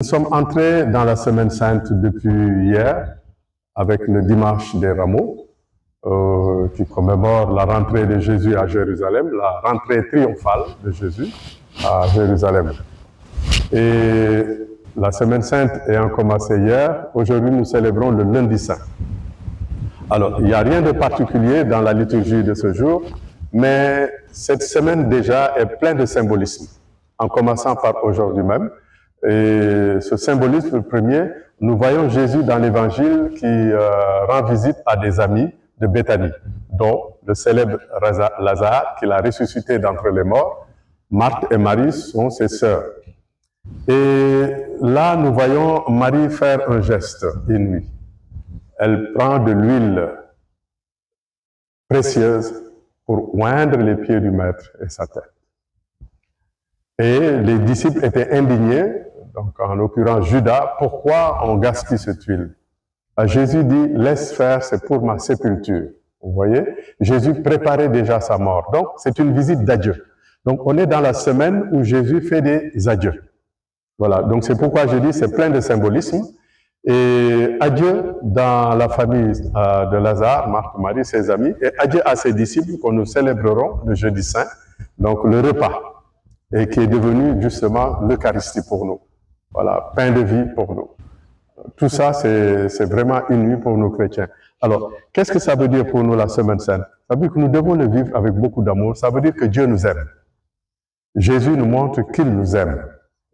Nous sommes entrés dans la Semaine Sainte depuis hier, avec le Dimanche des Rameaux, qui commémore la rentrée de Jésus à Jérusalem, la rentrée triomphale de Jésus à Jérusalem. Et la Semaine Sainte ayant commencé hier, aujourd'hui nous célébrons le lundi saint. Alors, il n'y a rien de particulier dans la liturgie de ce jour, mais cette semaine déjà est pleine de symbolisme, en commençant par aujourd'hui même. Et ce symbolisme premier, nous voyons Jésus dans l'Évangile qui rend visite à des amis de Béthanie, dont le célèbre Lazare, qu'il a ressuscité d'entre les morts. Marthe et Marie sont ses sœurs. Et là, nous voyons Marie faire un geste inouï. Elle prend de l'huile précieuse pour oindre les pieds du Maître et sa tête. Et les disciples étaient indignés, donc en l'occurrence Judas, pourquoi on gaspille cette huile? Jésus dit, laisse faire, c'est pour ma sépulture. Vous voyez, Jésus préparait déjà sa mort. Donc, c'est une visite d'adieu. Donc, on est dans la semaine où Jésus fait des adieux. Voilà, donc c'est pourquoi je dis, c'est plein de symbolisme. Et adieu dans la famille de Lazare, Marthe, Marie, ses amis, et adieu à ses disciples que nous célébrerons le jeudi saint, donc le repas, et qui est devenu justement l'Eucharistie pour nous. Voilà, pain de vie pour nous. Tout ça, c'est vraiment une nuit pour nous chrétiens. Alors, qu'est-ce que ça veut dire pour nous la Semaine Sainte? Ça veut dire que nous devons le vivre avec beaucoup d'amour. Ça veut dire que Dieu nous aime. Jésus nous montre qu'il nous aime.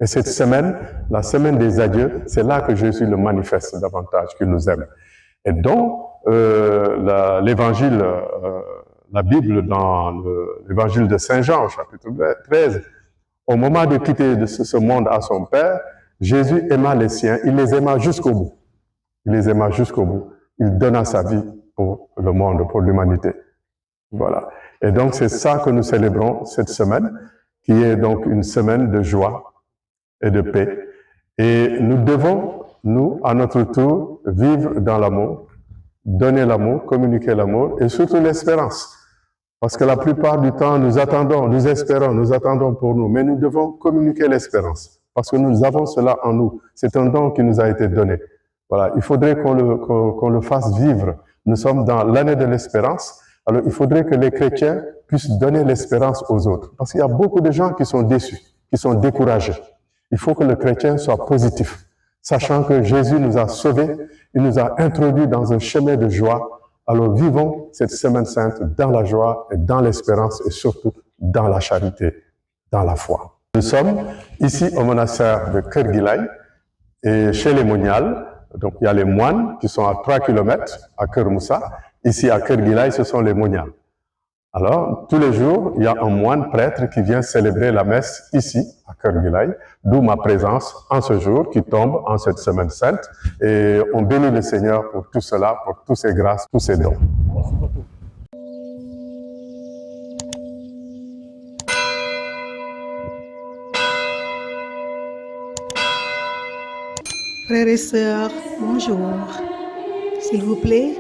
Et cette semaine, la semaine des adieux, c'est là que Jésus le manifeste davantage, qu'il nous aime. Et donc, l'évangile, la Bible dans l'évangile de Saint Jean, chapitre 13, au moment de quitter de ce monde à son Père, Jésus aima les siens, il les aima jusqu'au bout. Il les aima jusqu'au bout. Il donna sa vie pour le monde, pour l'humanité. Voilà. Et donc, c'est ça que nous célébrons cette semaine, qui est donc une semaine de joie et de paix. Et nous devons, nous, à notre tour, vivre dans l'amour, donner l'amour, communiquer l'amour et surtout l'espérance. Parce que la plupart du temps, nous attendons, nous espérons, nous attendons pour nous, mais nous devons communiquer l'espérance. Parce que nous avons cela en nous. C'est un don qui nous a été donné. Voilà, il faudrait qu'on le fasse vivre. Nous sommes dans l'année de l'espérance. Alors, il faudrait que les chrétiens puissent donner l'espérance aux autres. Parce qu'il y a beaucoup de gens qui sont déçus, qui sont découragés. Il faut que le chrétien soit positif, sachant que Jésus nous a sauvés, il nous a introduits dans un chemin de joie. Alors vivons cette semaine sainte dans la joie et dans l'espérance et surtout dans la charité, dans la foi. Nous sommes ici au monastère de Kër Guilay et chez les Moniales. Donc il y a les moines qui sont à 3 km à Kër Moussa. Ici à Kër Guilay, ce sont les Moniales. Alors, tous les jours, il y a un moine prêtre qui vient célébrer la messe ici, à Kër Guilay, d'où ma présence en ce jour qui tombe en cette semaine sainte. Et on bénit le Seigneur pour tout cela, pour toutes ses grâces, tous ses dons. Frères et sœurs, bonjour. S'il vous plaît,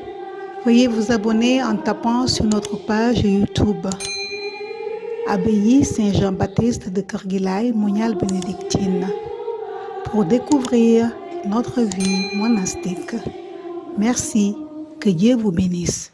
veuillez vous abonner en tapant sur notre page YouTube. Abbaye Saint-Jean-Baptiste de Kër Guilay, Moniale bénédictine, pour découvrir notre vie monastique. Merci, que Dieu vous bénisse.